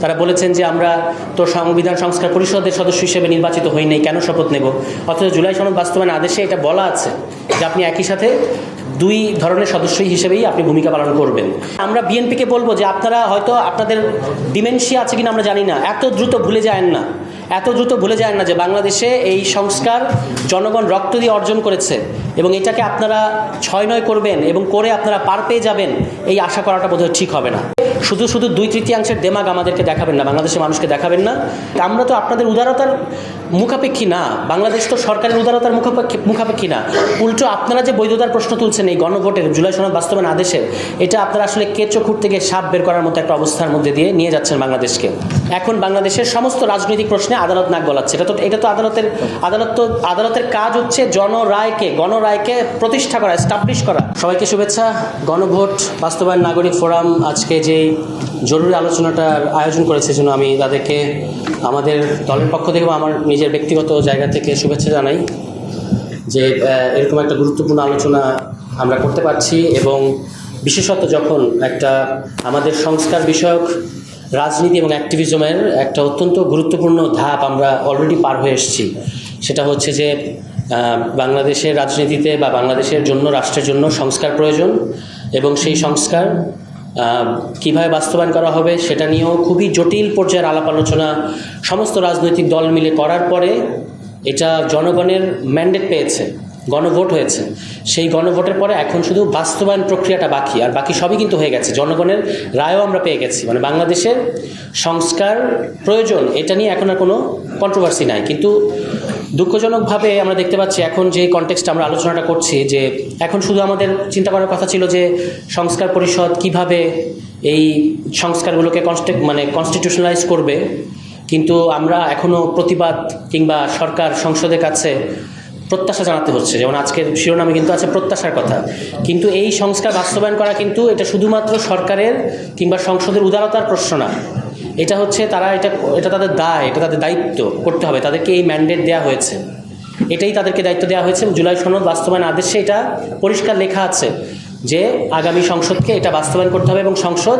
তারা বলেছেন যে আমরা তো সংবিধান সংস্কার পরিষদের সদস্য হিসেবে নির্বাচিত হই নাই, কেন শপথ নেব? অথচ জুলাই সনদ বাস্তবায়ন আদেশে এটা বলা আছে যে আপনি একই সাথে দুই ধরনের সদস্য হিসেবেই আপনি ভূমিকা পালন করবেন। আমরা বিএনপিকে বলবো যে আপনারা হয়তো আপনাদের ডিমেনশিয়া আছে কিনা আমরা জানি না, এত দ্রুত ভুলে যায়েন না যে বাংলাদেশে এই সংস্কার জনগণ রক্ত দিয়ে অর্জন করেছে এবং এটাকে আপনারা 6-9 করবেন এবং করে আপনারা পার পেয়ে যাবেন, এই আশা করাটা বোধহয় ঠিক হবে না। শুধু 2/3 দেমাগ আমাদেরকে দেখাবেন না, বাংলাদেশের মানুষকে দেখাবেন না। আমরা তো আপনাদের উদারতার মুখাপেক্ষী না, বাংলাদেশ তো সরকারের উদারতার মুখাপেক্ষী না। উল্টো আপনারা যে বৈধতার প্রশ্ন তুলছেন এই গণভোটের, জুলাই সনদ বাস্তবায়ন আদেশের, এটা আপনারা আসলে কেঁচো খুঁড় থেকে সাপ বের করার মতো একটা অবস্থার মধ্যে দিয়ে নিয়ে যাচ্ছেন বাংলাদেশকে। এখন বাংলাদেশের সমস্ত রাজনৈতিক প্রশ্নে আদালত নাক গলাচ্ছে। এটা তো আদালতের কাজ হচ্ছে গণরায়কে প্রতিষ্ঠা করা, এস্টাবলিশ করা। সবাইকে শুভেচ্ছা। গণভোট বাস্তবায়ন নাগরিক ফোরাম আজকে যে জরুরি আলোচনাটার আয়োজন করেছে, জন্য আমি তাদেরকে আমাদের দলের পক্ষ থেকে বা আমার নিজের ব্যক্তিগত জায়গা থেকে শুভেচ্ছা জানাই যে এরকম একটা গুরুত্বপূর্ণ আলোচনা আমরা করতে পারছি, এবং বিশেষত যখন একটা আমাদের সংস্কার বিষয়ক রাজনীতি এবং অ্যাক্টিভিজমের একটা অত্যন্ত গুরুত্বপূর্ণ ধাপ আমরা অলরেডি পার হয়ে এসেছি। সেটা হচ্ছে যে বাংলাদেশের রাজনীতিতে বা বাংলাদেশের জন্য, রাষ্ট্রের জন্য সংস্কার প্রয়োজন, এবং সেই সংস্কার কীভাবে বাস্তবায়ন করা হবে সেটা নিয়েও খুবই জটিল পর্যায়ের আলাপ আলোচনা সমস্ত রাজনৈতিক দল মিলে করার পরে এটা জনগণের ম্যান্ডেট পেয়েছে, গণভোট হয়েছে। সেই গণভোটের পরে এখন শুধু বাস্তবায়ন প্রক্রিয়াটা বাকি, আর বাকি সবই কিন্তু হয়ে গেছে। জনগণের রায়ও আমরা পেয়ে গেছি, মানে বাংলাদেশের সংস্কার প্রয়োজন, এটা নিয়ে এখন আর কোনো কন্ট্রোভার্সি নাই। কিন্তু দুঃখজনকভাবে আমরা দেখতে পাচ্ছি এখন যে কনটেক্সটে আমরা আলোচনাটা করছি, যে এখন শুধু আমাদের চিন্তা করার কথা ছিল যে সংস্কার পরিষদ কিভাবে এই সংস্কারগুলোকে কনস্টিটিউশনালাইজ করবে, কিন্তু আমরা এখনও প্রতিবাদ কিংবা সরকার সংসদের কাছে প্রত্যাশা জানাতে হচ্ছে। যেমন আজকের শিরোনামে কিন্তু আছে প্রত্যাশার কথা, কিন্তু এই সংস্কার বাস্তবায়ন করা কিন্তু এটা শুধুমাত্র সরকারের কিংবা সংসদের উদারতার প্রশ্ন না। এটা হচ্ছে এটা তাদের দায়, এটা তাদের দায়িত্ব করতে হবে। তাদেরকে এই ম্যান্ডেট দেওয়া হয়েছে, এটাই তাদেরকে দায়িত্ব দেওয়া হয়েছে। জুলাই সনদ বাস্তবায়ন আদেশে এটা পরিষ্কার লেখা আছে যে আগামী সংসদকে এটা বাস্তবায়ন করতে হবে, এবং সংসদ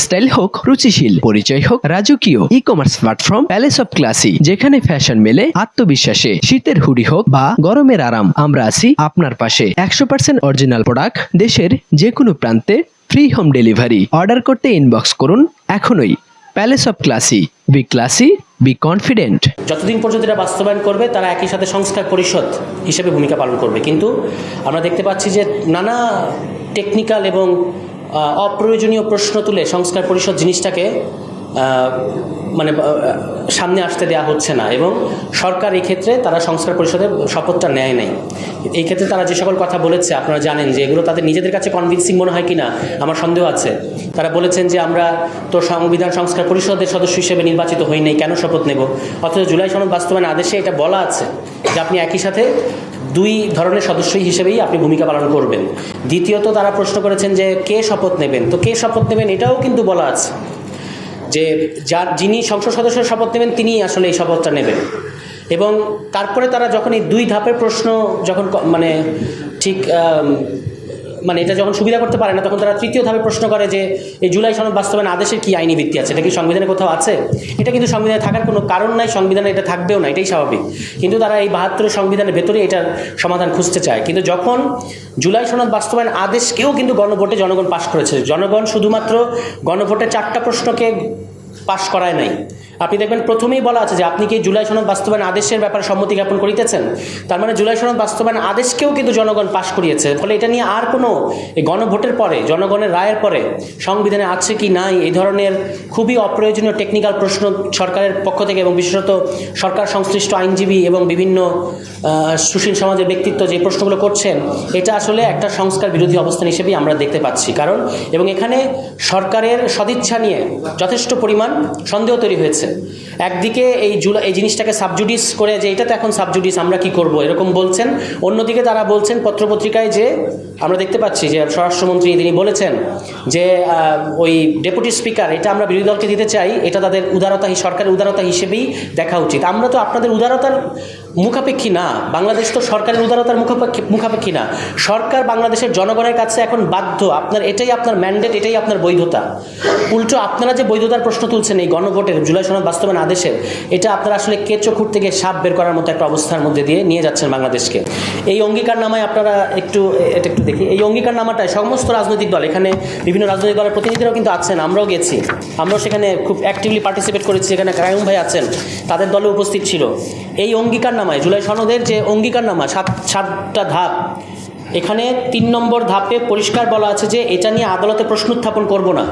স্টাইল হোক রুচিশীল, পরিচয় হোক রাজকীয়, e-commerce platform palace of classy, যেখানে ফ্যাশন মেলে আত্মবিশ্বাসে। শীতের হুডি হোক বা গরমের আরাম, আমরা আছি আপনার পাশে। 100% অরিজিনাল প্রোডাক্ট, দেশের যে কোনো প্রান্তে, ফ্রি হোম ডেলিভারি। অর্ডার করতে ইনবক্স করুন এখনই। Palace of classy, B classy, be confident. যতদিন পর্যন্ত এটা বাস্তবায়ন করবে তারা একই সাথে সংস্কার পরিষদ হিসেবে ভূমিকা পালন করবে। কিন্তু আমরা দেখতে পাচ্ছি যে নানা টেকনিক্যাল এবং অপ্রয়োজনীয় প্রশ্ন তুলে সংস্কার পরিষদ জিনিসটাকে সামনে আসতে দেওয়া হচ্ছে না, এবং সরকার এই ক্ষেত্রে তারা সংস্কার পরিষদের শপথটা নেয় নাই। এই ক্ষেত্রে তারা যে সকল কথা বলেছে আপনারা জানেন যে এগুলো তাদের নিজেদের কাছে কনভিন্সিং মনে হয় কিনা আমার সন্দেহ আছে। তারা বলেছেন যে আমরা তো সংবিধান সংস্কার পরিষদের সদস্য হিসেবে নির্বাচিত হই নাই, কেন শপথ নেব? অথচ জুলাই সনদ বাস্তবায়ন আদেশে এটা বলা আছে যে আপনি একই সাথে দুই ধরনের সদস্য হিসেবেই আপনি ভূমিকা পালন করবেন। দ্বিতীয়ত তারা প্রশ্ন করেছেন যে কে শপথ নেবেন, তো কে শপথ নেবেন এটাও কিন্তু বলা আছে যে যিনি সংসদ সদস্য শপথ নেবেন তিনিই আসলে এই শপথটা নেবেন। এবং তারপরে তারা যখন এই দুই ধাপের প্রশ্ন যখন এটা যখন সুবিধা করতে পারে না, তখন তারা তৃতীয় ধাপে প্রশ্ন করে যে এই জুলাই সনদ বাস্তবায়ন আদেশের কি আইনি ভিত্তি আছে, এটা কি সংবিধানে কোথাও আছে? এটা কিন্তু সংবিধানে থাকার কোনো কারণ নাই, সংবিধানে এটা থাকবেও না, এটাই স্বাভাবিক। কিন্তু তারা এই 72 সংবিধানের ভেতরে এটার সমাধান খুঁজতে চায়। কিন্তু যখন জুলাই সনদ বাস্তবায়ন আদেশকেও কিন্তু গণভোটে জনগণ পাশ করেছে, জনগণ শুধুমাত্র গণভোটে 4টা প্রশ্নকে পাশ করায় নাই। আপনি দেখবেন প্রথমেই বলা আছে যে আপনি কি জুলাই সনদ বাস্তবায়ন আদেশের ব্যাপারে সম্মতি জ্ঞাপন করিতেছেন, তার মানে জুলাই সনদ বাস্তবায়ন আদেশকেও কিন্তু জনগণ পাশ করিয়েছে। ফলে এটা নিয়ে আর কোনো এই গণভোটের পরে, জনগণের রায়ের পরে সংবিধানে আছে কি নাই এই ধরনের খুবই অপ্রয়োজনীয় টেকনিক্যাল প্রশ্ন সরকারের পক্ষ থেকে, এবং বিশেষত সরকার সংশ্লিষ্ট আইনজীবী এবং বিভিন্ন সুশীল সমাজের ব্যক্তিত্ব যে প্রশ্নগুলো করছেন, এটা আসলে একটা সংস্কার বিরোধী অবস্থান হিসেবেই আমরা দেখতে পাচ্ছি। কারণ এবং এখানে সরকারের সদিচ্ছা নিয়ে যথেষ্ট পরিমাণ সন্দেহ তৈরি হয়েছে। একদিকে এই জিনিসটাকে সাবজুডিস করে যে এটা তো এখন সাবজুডিস, আমরা কি করব এরকম বলছেন। অন্যদিকে তারা বলছেন পত্রপত্রিকায় যে আমরা দেখতে পাচ্ছি যে স্বরাষ্ট্রমন্ত্রী তিনি বলেছেন যে ওই ডেপুটি স্পিকার এটা আমরা বিরোধী দলকে দিতে চাই, এটা তাদের সরকারের উদারতা হিসেবেই দেখা উচিত। আমরা তো আপনাদের উদারতার মুখাপেক্ষী না, বাংলাদেশ তো সরকারের উদারতার মুখাপেক্ষী না। সরকার বাংলাদেশের জনগণের কাছে এখন বাধ্য, এটাই আপনার ম্যান্ডেট, এটাই আপনার বৈধতা। উল্টো আপনারা যে বৈধতার প্রশ্ন তুলছেন এই গণভোটের জুলাই সনদ বাস্তবায়ন আদেশের, এটা আপনারা আসলে কেঁচো খুঁড়তে গিয়ে সাপ বের করার মতো একটা অবস্থার মধ্যে দিয়ে নিয়ে যাচ্ছেন বাংলাদেশকে। এই অঙ্গীকারনামায় আপনারা একটু দেখি, এই অঙ্গীকারনামাটায় সমস্ত রাজনৈতিক দল, এখানে বিভিন্ন রাজনৈতিক দলের প্রতিনিধিরাও কিন্তু আছেন, আমরাও গেছি, আমরাও সেখানে খুব অ্যাক্টিভলি পার্টিসিপেট করেছি, এখানে কায়ুম ভাই আছেন, তাদের দলে উপস্থিত ছিল। এই অঙ্গীকারনামায় জুলাই সনদের যে অঙ্গীকারনামা 7টা ধাপ, এখানে 3 নম্বর ধাপে পরিষ্কার বলা আছে যে এটা নিয়ে আদালতে প্রশ্ন উত্থাপন করব না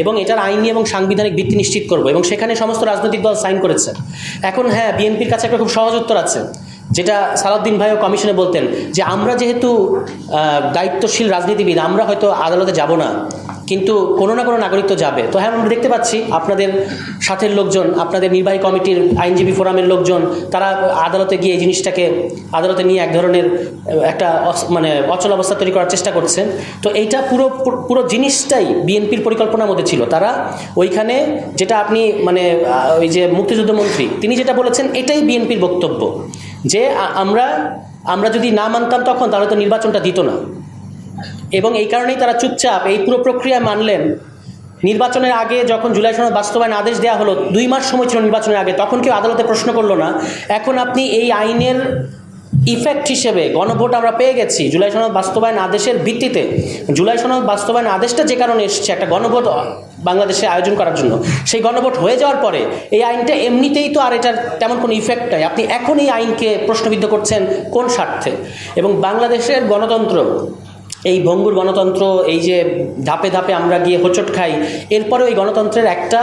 এবং এটার আইনি এবং সাংবিধানিক ভিত্তি নিশ্চিত করব, এবং সেখানে সমস্ত রাজনৈতিক দল সাইন করেছে। এখন হ্যাঁ, বিএনপির কাছে একটা খুব সহজ উত্তর আছে, যেটা সালাউদ্দিন ভাইও কমিশনে বলতেন যে আমরা যেহেতু দায়িত্বশীল রাজনীতিবিদ, আমরা হয়তো আদালতে যাব না, কিন্তু কোনো না কোনো নাগরিক তো যাবে। তো হ্যাঁ, আমরা দেখতে পাচ্ছি আপনাদের সাথের লোকজন, আপনাদের নির্বাহী কমিটির আইনজীবী ফোরামের লোকজন, তারা আদালতে গিয়ে এই জিনিসটাকে আদালতে নিয়ে এক ধরনের একটা অচল অবস্থা তৈরি করার চেষ্টা করছেন। তো এইটা পুরো জিনিসটাই বিএনপির পরিকল্পনার মধ্যে ছিল। তারা ওইখানে যেটা আপনি ওই যে মুক্তিযুদ্ধ মন্ত্রী তিনি যেটা বলেছেন, এটাই বিএনপির বক্তব্য, যে আমরা যদি না মানতাম তখন তাহলে তো নির্বাচনটা দিত না, এবং এই কারণেই তারা চুপচাপ এই পুরো প্রক্রিয়া মানলেন। নির্বাচনের আগে যখন জুলাই সনদ বাস্তবায়ন আদেশ দেওয়া হলো, 2 মাস সময় ছিল নির্বাচনের আগে, তখন কেউ আদালতে প্রশ্ন করলো না। এখন আপনি এই আইনের ইফেক্ট হিসেবে গণভোট আমরা পেয়ে গেছি জুলাই সনদ বাস্তবায়ন আদেশের ভিত্তিতে। জুলাই সনদ বাস্তবায়ন আদেশটা যে কারণে এসছে একটা গণভোট বাংলাদেশে আয়োজন করার জন্য, সেই গণভোট হয়ে যাওয়ার পরে এই আইনটা এমনিতেই তো আর এটার তেমন কোনো ইফেক্ট নাই। আপনি এখন এই আইনকে প্রশ্নবিদ্ধ করছেন কোন স্বার্থে? এবং বাংলাদেশের গণতন্ত্র, এই ভঙ্গুর গণতন্ত্র, এই যে ধাপে ধাপে আমরা গিয়ে হোঁচট খাই, এরপরেও এই গণতন্ত্রের একটা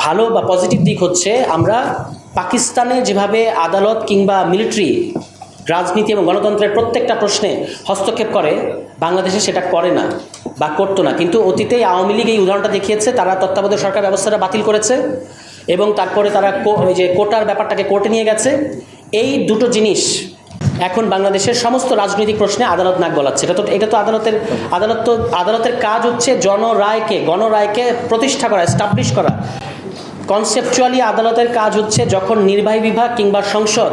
ভালো বা পজিটিভ দিক হচ্ছে আমরা পাকিস্তানে যেভাবে আদালত কিংবা মিলিটারি রাজনীতি এবং গণতন্ত্রের প্রত্যেকটা প্রশ্নে হস্তক্ষেপ করে, বাংলাদেশে সেটা করে না বা করতো না। কিন্তু অতীতে আওয়ামী লীগ এই উদাহরণটা দেখিয়েছে, তারা তত্ত্বাবধায়ক সরকার ব্যবস্থাটা বাতিল করেছে এবং তারপরে তারা ওই যে কোটার ব্যাপারটাকে কোর্টে নিয়ে গেছে। এই দুটো জিনিস এখন বাংলাদেশের সমস্ত রাজনৈতিক প্রশ্নে আদালত নাক গলাচ্ছে। এটা তো আদালতের কাজ হচ্ছে গণরায়কে প্রতিষ্ঠা করা, এস্টাবলিশ করা। কনসেপচুয়ালি আদালতের কাজ হচ্ছে যখন নির্বাহী বিভাগ কিংবা সংসদ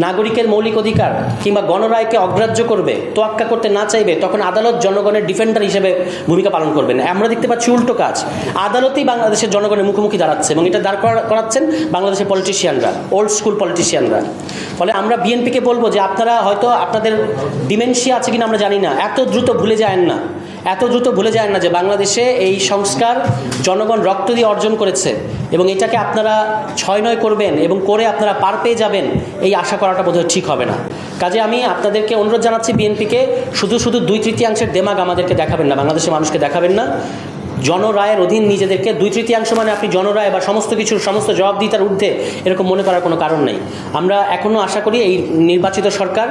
নাগরিকের মৌলিক অধিকার কিংবা গণরায়কে অগ্রাহ্য করবে, তোয়াক্কা করতে না চাইবে, তখন আদালত জনগণের ডিফেন্ডার হিসেবে ভূমিকা পালন করবেন। আমরা দেখতে পাচ্ছি উল্টো কাজ, আদালতেই বাংলাদেশের জনগণের মুখোমুখি দাঁড়াচ্ছে এবং এটা দাঁড় করাচ্ছেন বাংলাদেশের পলিটিশিয়ানরা, ওল্ড স্কুল পলিটিশিয়ানরা। ফলে আমরা বিএনপিকে বলবো যে আপনারা হয়তো আপনাদের ডিমেনশিয়া আছে কিনা আমরা জানি না, এত দ্রুত ভুলে যায় না যে বাংলাদেশে এই সংস্কার জনগণ রক্ত দিয়ে অর্জন করেছে এবং এটাকে আপনারা 6-9 করবেন এবং করে আপনারা পার পেয়ে যাবেন, এই আশা করাটা বোধহয় ঠিক হবে না। কাজে আমি আপনাদেরকে অনুরোধ জানাচ্ছি, বিএনপিকে শুধু 2/3 দেমাগ আমাদেরকে দেখাবেন না, বাংলাদেশের মানুষকে দেখাবেন না। জনরায়ের অধীন নিজেদেরকে 2/3 মানে আপনি জনরায় বা সমস্ত জবাবদিহিতার ঊর্ধ্বে এরকম মনে করার কোনো কারণ নেই। আমরা এখনও আশা করি এই নির্বাচিত সরকার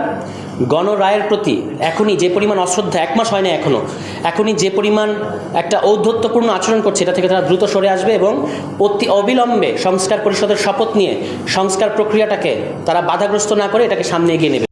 গণরায়ের প্রতি এখনই যে পরিমাণ অশ্রদ্ধা, 1 মাস হয় না এখনই যে পরিমাণ একটা ঔদ্ধত্যপূর্ণ আচরণ করছে, এটা থেকে তারা দ্রুত সরে আসবে এবং অতি অবিলম্বে সংস্কার পরিষদের শপথ নিয়ে সংস্কার প্রক্রিয়াটাকে তারা বাধাগ্রস্ত না করে এটাকে সামনে এগিয়ে নেবে।